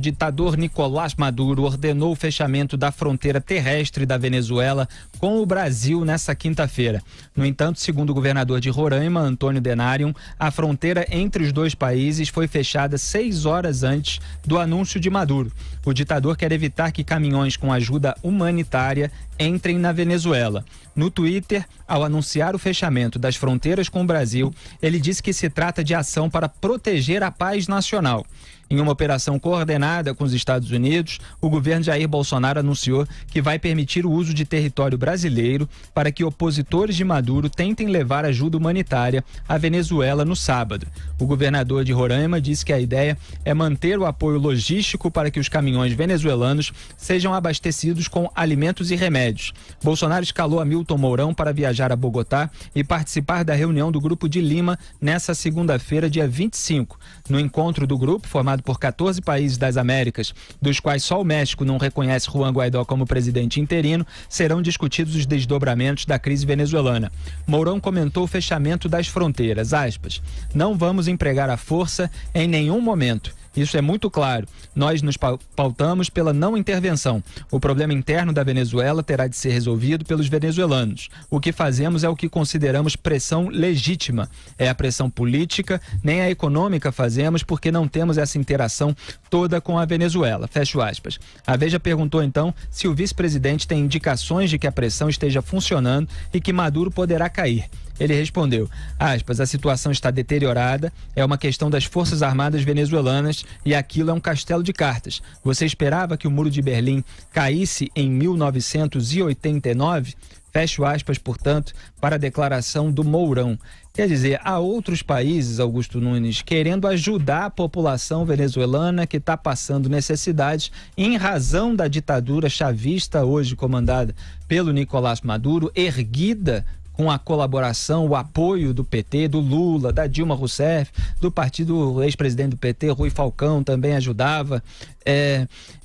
O ditador Nicolás Maduro ordenou o fechamento da fronteira terrestre da Venezuela com o Brasil nesta quinta-feira. No entanto, segundo o governador de Roraima, Antônio Denário, a fronteira entre os dois países foi fechada 6 horas antes do anúncio de Maduro. O ditador quer evitar que caminhões com ajuda humanitária entrem na Venezuela. No Twitter, ao anunciar o fechamento das fronteiras com o Brasil, ele disse que se trata de ação para proteger a paz nacional. Em uma operação coordenada com os Estados Unidos, o governo Jair Bolsonaro anunciou que vai permitir o uso de território brasileiro para que opositores de Maduro tentem levar ajuda humanitária à Venezuela no sábado. O governador de Roraima disse que a ideia é manter o apoio logístico para que os caminhões venezuelanos sejam abastecidos com alimentos e remédios. Bolsonaro escalou Hamilton Mourão para viajar a Bogotá e participar da reunião do Grupo de Lima nesta segunda-feira, dia 25. No encontro do grupo, formado por 14 países das Américas, dos quais só o México não reconhece Juan Guaidó como presidente interino, serão discutidos os desdobramentos da crise venezuelana. Mourão comentou o fechamento das fronteiras, aspas, não vamos empregar a força em nenhum momento. Isso é muito claro. Nós nos pautamos pela não intervenção. O problema interno da Venezuela terá de ser resolvido pelos venezuelanos. O que fazemos é o que consideramos pressão legítima. É a pressão política, nem a econômica fazemos porque não temos essa interação toda com a Venezuela. Fecho aspas. A Veja perguntou então se o vice-presidente tem indicações de que a pressão esteja funcionando e que Maduro poderá cair. Ele respondeu, aspas, a situação está deteriorada, é uma questão das Forças Armadas venezuelanas e aquilo é um castelo de cartas. Você esperava que o Muro de Berlim caísse em 1989? Fecho aspas, portanto, para a declaração do Mourão. Quer dizer, há outros países, Augusto Nunes, querendo ajudar a população venezuelana que está passando necessidades em razão da ditadura chavista hoje comandada pelo Nicolás Maduro, erguida com a colaboração, o apoio do PT, do Lula, da Dilma Rousseff, do partido ex-presidente do PT, Rui Falcão, também ajudava.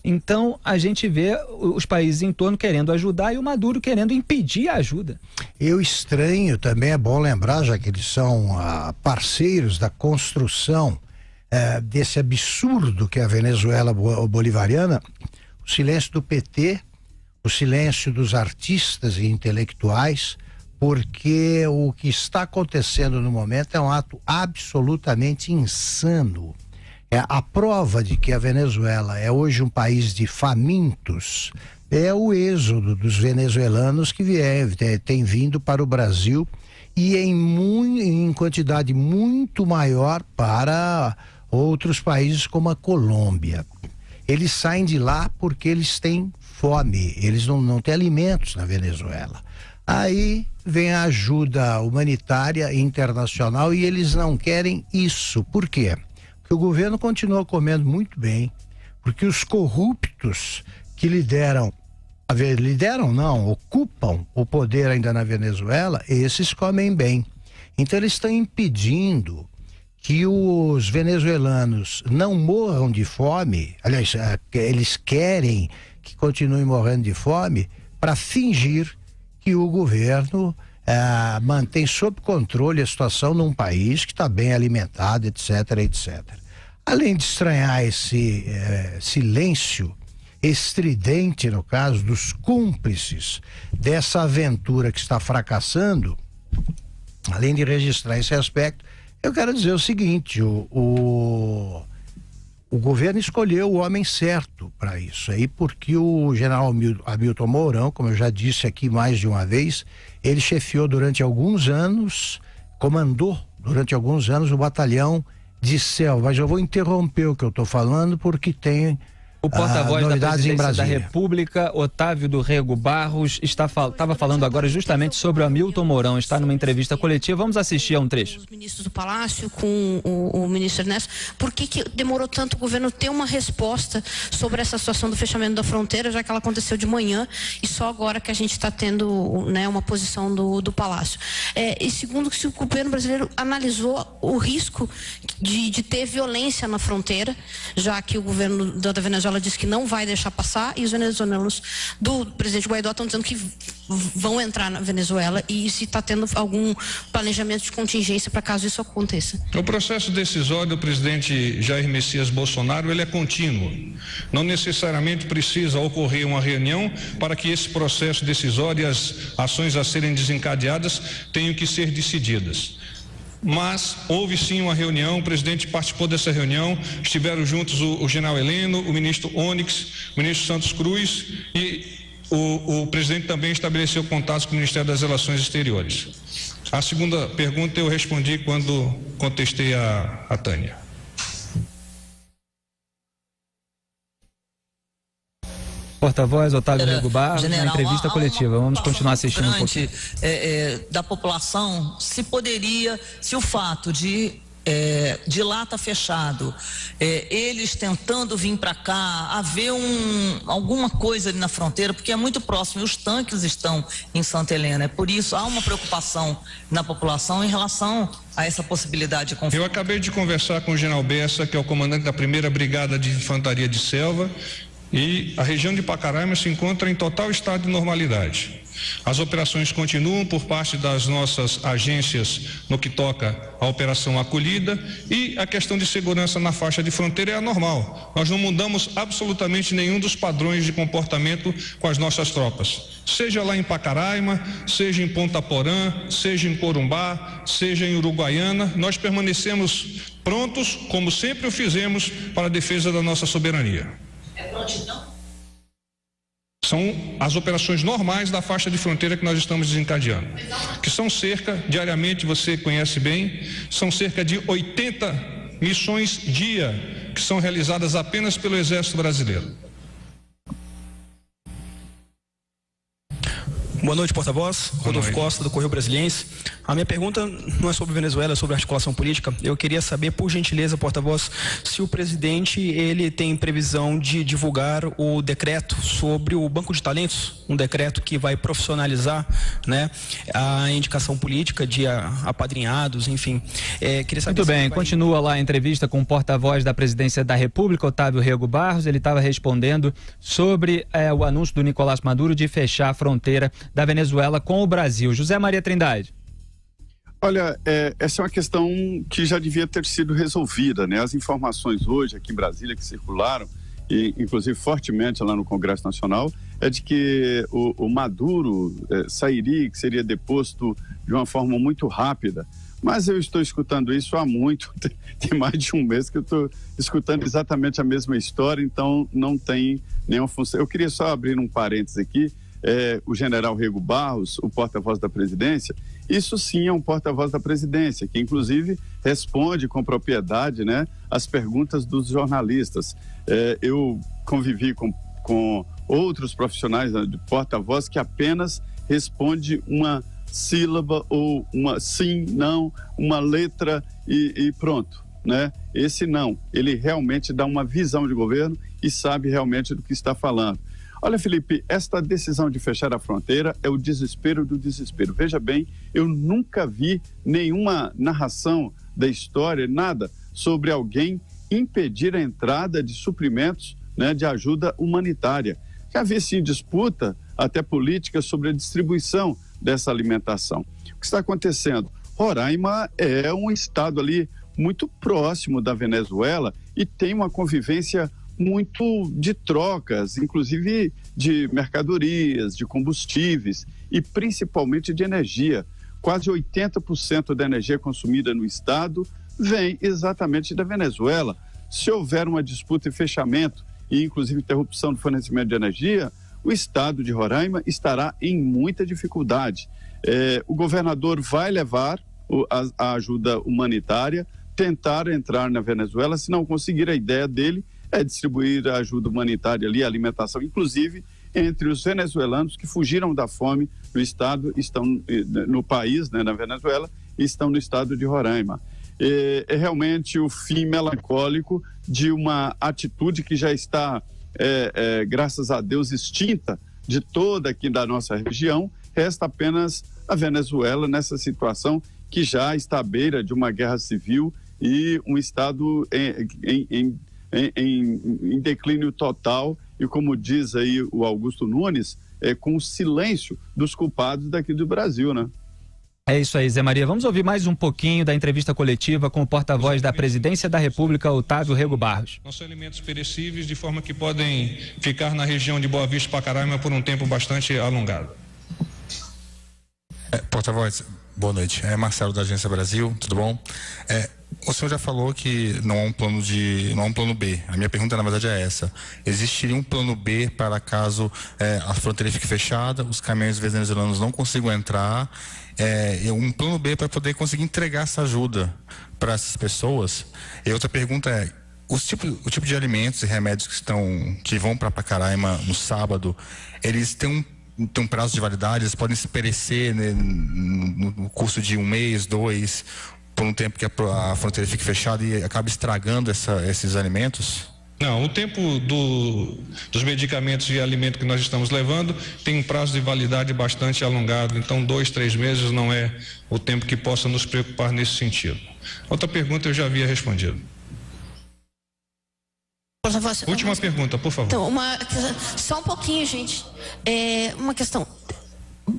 Então, a gente vê os países em torno querendo ajudar e o Maduro querendo impedir a ajuda. Eu estranho, também é bom lembrar, já que eles são parceiros da construção desse absurdo que é a Venezuela bolivariana, o silêncio do PT, o silêncio dos artistas e intelectuais, porque o que está acontecendo no momento é um ato absolutamente insano. A prova de que a Venezuela é hoje um país de famintos é o êxodo dos venezuelanos que tem vindo para o Brasil e em quantidade muito maior para outros países como a Colômbia. Eles saem de lá porque eles têm fome, eles não têm alimentos na Venezuela. Aí vem a ajuda humanitária internacional e eles não querem isso. Por quê? Porque o governo continua comendo muito bem, porque os corruptos que ocupam o poder ainda na Venezuela, esses comem bem. Então eles estão impedindo que os venezuelanos não morram de fome, aliás, eles querem que continuem morrendo de fome para fingir que o governo mantém sob controle a situação num país que está bem alimentado, etc, etc. Além de estranhar esse silêncio estridente, no caso dos cúmplices dessa aventura que está fracassando, além de registrar esse aspecto, eu quero dizer o seguinte, o governo escolheu o homem certo para isso aí, porque o general Hamilton Mourão, como eu já disse aqui mais de uma vez, ele chefiou durante alguns anos, comandou durante alguns anos o batalhão de selva. Mas eu vou interromper o que eu estou falando porque tem o porta-voz da Presidência da Brasília. República, Otávio do Rego Barros, estava falando agora justamente sobre o Hamilton Mourão, está numa entrevista coletiva. Vamos assistir a um trecho. Os ministros do Palácio com o ministro Ernesto, por que demorou tanto o governo ter uma resposta sobre essa situação do fechamento da fronteira, já que ela aconteceu de manhã e só agora que a gente está tendo, né, uma posição do Palácio. E segundo, se o governo brasileiro analisou o risco de ter violência na fronteira, já que o governo da Venezuela diz que não vai deixar passar e os venezuelanos do presidente Guaidó estão dizendo que vão entrar na Venezuela e se está tendo algum planejamento de contingência para caso isso aconteça. O processo decisório do presidente Jair Messias Bolsonaro, ele é contínuo. Não necessariamente precisa ocorrer uma reunião para que esse processo decisório e as ações a serem desencadeadas tenham que ser decididas. Mas houve sim uma reunião, o presidente participou dessa reunião, estiveram juntos o general Heleno, o ministro Onyx, o ministro Santos Cruz e o presidente também estabeleceu contatos com o Ministério das Relações Exteriores. A segunda pergunta eu respondi quando contestei a Tânia. Porta-voz Otávio Rego Barros, na entrevista coletiva. Vamos continuar assistindo um pouquinho. Da população, se o fato de lá estar fechado, eles tentando vir para cá, haver alguma coisa ali na fronteira, porque é muito próximo e os tanques estão em Santa Helena. Por isso, há uma preocupação na população em relação a essa possibilidade de conflito. Eu acabei de conversar com o general Bessa, que é o comandante da 1ª Brigada de Infantaria de Selva, e a região de Pacaraima se encontra em total estado de normalidade. As operações continuam por parte das nossas agências no que toca à operação acolhida e a questão de segurança na faixa de fronteira é anormal. Nós não mudamos absolutamente nenhum dos padrões de comportamento com as nossas tropas. Seja lá em Pacaraima, seja em Ponta Porã, seja em Corumbá, seja em Uruguaiana, nós permanecemos prontos, como sempre o fizemos, para a defesa da nossa soberania. É prontidão? São as operações normais da faixa de fronteira que nós estamos desencadeando, que são diariamente, você conhece bem, são cerca de 80 missões dia que são realizadas apenas pelo Exército Brasileiro. Boa noite, porta-voz. Rodolfo Costa, do Correio Brasiliense. A minha pergunta não é sobre Venezuela, é sobre articulação política. Eu queria saber, por gentileza, porta-voz, se o presidente ele tem previsão de divulgar o decreto sobre o Banco de Talentos, um decreto que vai profissionalizar, né, a indicação política de apadrinhados, enfim. Queria saber. Muito bem, continua lá a entrevista com o porta-voz da Presidência da República, Otávio Rego Barros. Ele estava respondendo sobre o anúncio do Nicolás Maduro de fechar a fronteira da Venezuela com o Brasil. José Maria Trindade. Olha, essa é uma questão que já devia ter sido resolvida, né? As informações hoje aqui em Brasília que circularam, e inclusive fortemente lá no Congresso Nacional, é de que o Maduro sairia, que seria deposto de uma forma muito rápida. Mas eu estou escutando isso há muito, tem mais de um mês que eu estou escutando exatamente a mesma história, então não tem nenhuma função. Eu queria só abrir um parênteses aqui. O general Rego Barros, o porta-voz da presidência, isso sim é um porta-voz da presidência, que inclusive responde com propriedade, né, as perguntas dos jornalistas. Eu convivi com outros profissionais de porta-voz que apenas responde uma sílaba ou uma sim, não, uma letra e pronto, né? Esse não, ele realmente dá uma visão de governo e sabe realmente do que está falando. Olha, Felipe, esta decisão de fechar a fronteira é o desespero do desespero. Veja bem, eu nunca vi nenhuma narração da história, nada, sobre alguém impedir a entrada de suprimentos, né, de ajuda humanitária. Já havia sim disputa, até política, sobre a distribuição dessa alimentação. O que está acontecendo? Roraima é um estado ali muito próximo da Venezuela e tem uma convivência muito de trocas, inclusive de mercadorias, de combustíveis e principalmente de energia. Quase 80% da energia consumida no estado vem exatamente da Venezuela. Se houver uma disputa e fechamento e inclusive interrupção do fornecimento de energia, o estado de Roraima estará em muita dificuldade. O governador vai levar a ajuda humanitária, tentar entrar na Venezuela, se não conseguir, a ideia dele é distribuir a ajuda humanitária ali, a alimentação, inclusive entre os venezuelanos que fugiram da fome no estado, estão no país, né, na Venezuela, e estão no estado de Roraima. É realmente o fim melancólico de uma atitude que já está, graças a Deus, extinta de toda aqui da nossa região. Resta apenas a Venezuela nessa situação que já está à beira de uma guerra civil e um estado em declínio total, e como diz aí o Augusto Nunes, com o silêncio dos culpados daqui do Brasil, né? É isso aí, Zé Maria. Vamos ouvir mais um pouquinho da entrevista coletiva com o porta-voz da Presidência da República, Otávio Rego Barros. Não são alimentos perecíveis, de forma que podem ficar na região de Boa Vista, Pacaraima, por um tempo bastante alongado. Porta-voz, boa noite. É Marcelo da Agência Brasil, tudo bom? O senhor já falou que não há um plano B. A minha pergunta, na verdade, é essa. Existiria um plano B para caso a fronteira fique fechada, os caminhões venezuelanos não consigam entrar, um plano B para poder conseguir entregar essa ajuda para essas pessoas? E outra pergunta é, o tipo de alimentos e remédios que vão para Pacaraima no sábado, eles têm um prazo de validade, eles podem se perecer, né, no curso de 1 mês, 2, por um tempo que a fronteira fique fechada e acaba estragando esses alimentos? Não, o tempo dos medicamentos e alimentos que nós estamos levando tem um prazo de validade bastante alongado, então 2, 3 meses não é o tempo que possa nos preocupar nesse sentido. Outra pergunta eu já havia respondido. Última pergunta, por favor. Então, só um pouquinho, gente. Uma questão.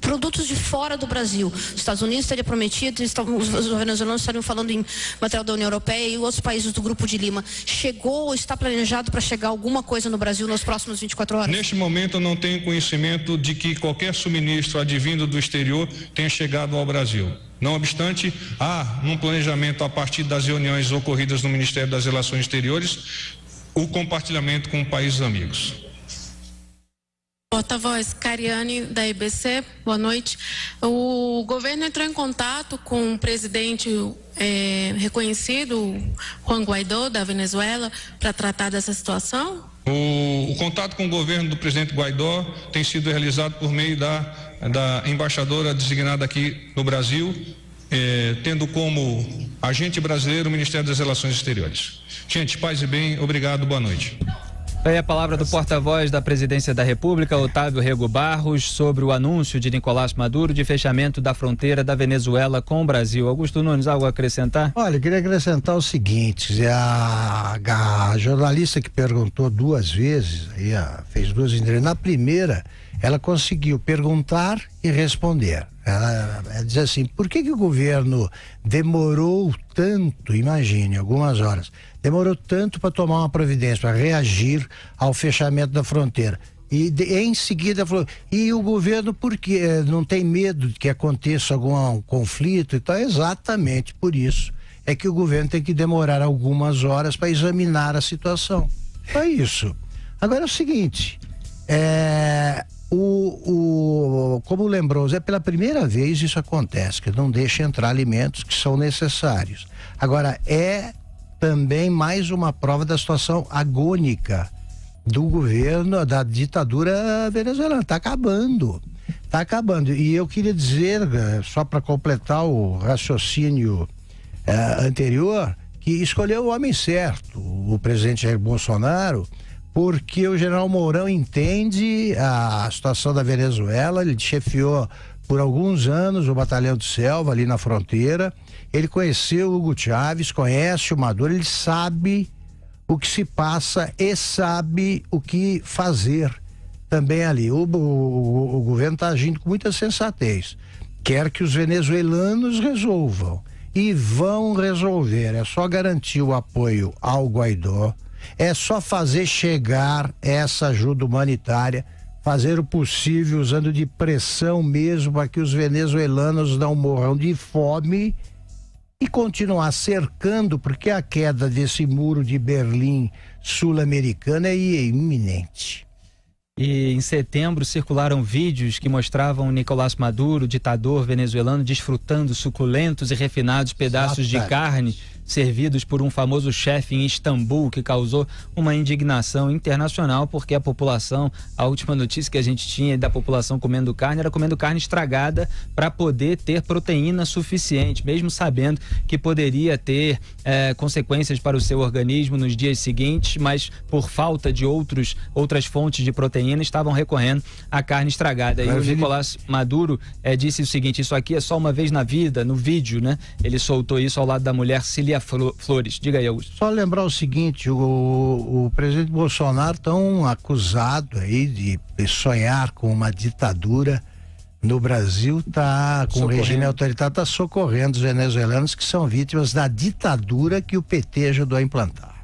Produtos de fora do Brasil. Os Estados Unidos teriam prometido, os venezuelanos estariam falando em material da União Europeia e outros países do Grupo de Lima. Chegou ou está planejado para chegar alguma coisa no Brasil nas próximas 24 horas? Neste momento eu não tenho conhecimento de que qualquer suministro advindo do exterior tenha chegado ao Brasil. Não obstante, há um planejamento a partir das reuniões ocorridas no Ministério das Relações Exteriores, o compartilhamento com países amigos. Porta-voz, Cariane, da IBC, boa noite. O governo entrou em contato com o presidente reconhecido, Juan Guaidó, da Venezuela, para tratar dessa situação? O contato com o governo do presidente Guaidó tem sido realizado por meio da embaixadora designada aqui no Brasil, tendo como agente brasileiro o Ministério das Relações Exteriores. Gente, paz e bem, obrigado, boa noite. Aí a palavra do porta-voz da Presidência da República, Otávio Rego Barros, sobre o anúncio de Nicolás Maduro de fechamento da fronteira da Venezuela com o Brasil. Augusto Nunes, algo a acrescentar? Olha, eu queria acrescentar o seguinte, a jornalista que perguntou 2 vezes, fez 2 entrevistas, na primeira ela conseguiu perguntar e responder. Ela diz assim, por que o governo demorou tanto, imagine, algumas horas, demorou tanto para tomar uma providência, para reagir ao fechamento da fronteira? E em seguida falou, e o governo por quê? Não tem medo de que aconteça algum conflito e tal? Exatamente por isso é que o governo tem que demorar algumas horas para examinar a situação. É isso. Agora é o seguinte, como lembrou, pela primeira vez isso acontece, que não deixa entrar alimentos que são necessários. Agora, também mais uma prova da situação agônica do governo, da ditadura venezuelana. Está acabando. E eu queria dizer, só para completar o raciocínio anterior, que escolheu o homem certo, o presidente Jair Bolsonaro, porque o general Mourão entende a situação da Venezuela. Ele chefiou por alguns anos o Batalhão de Selva ali na fronteira, ele conheceu o Hugo Chávez, conhece o Maduro, ele sabe o que se passa e sabe o que fazer também ali. O governo está agindo com muita sensatez, quer que os venezuelanos resolvam e vão resolver. É só garantir o apoio ao Guaidó, é só fazer chegar essa ajuda humanitária, fazer o possível usando de pressão mesmo para que os venezuelanos não morram de fome e continuar cercando, porque a queda desse muro de Berlim sul-americano é iminente. E em setembro circularam vídeos que mostravam Nicolás Maduro, ditador venezuelano, desfrutando suculentos e refinados pedaços de carne servidos por um famoso chefe em Istambul, que causou uma indignação internacional, porque a população, a última notícia que a gente tinha da população comendo carne, era comendo carne estragada para poder ter proteína suficiente, mesmo sabendo que poderia ter consequências para o seu organismo nos dias seguintes, mas por falta de outras fontes de proteína, estavam recorrendo à carne estragada. E o Nicolás Maduro disse o seguinte: isso aqui é só uma vez na vida, no vídeo, né? Ele soltou isso ao lado da mulher Cilia Maria Flores. Diga aí, Augusto. Só lembrar o seguinte, o presidente Bolsonaro tão acusado aí de sonhar com uma ditadura no Brasil, tá com o regime autoritário, está socorrendo os venezuelanos que são vítimas da ditadura que o PT ajudou a implantar.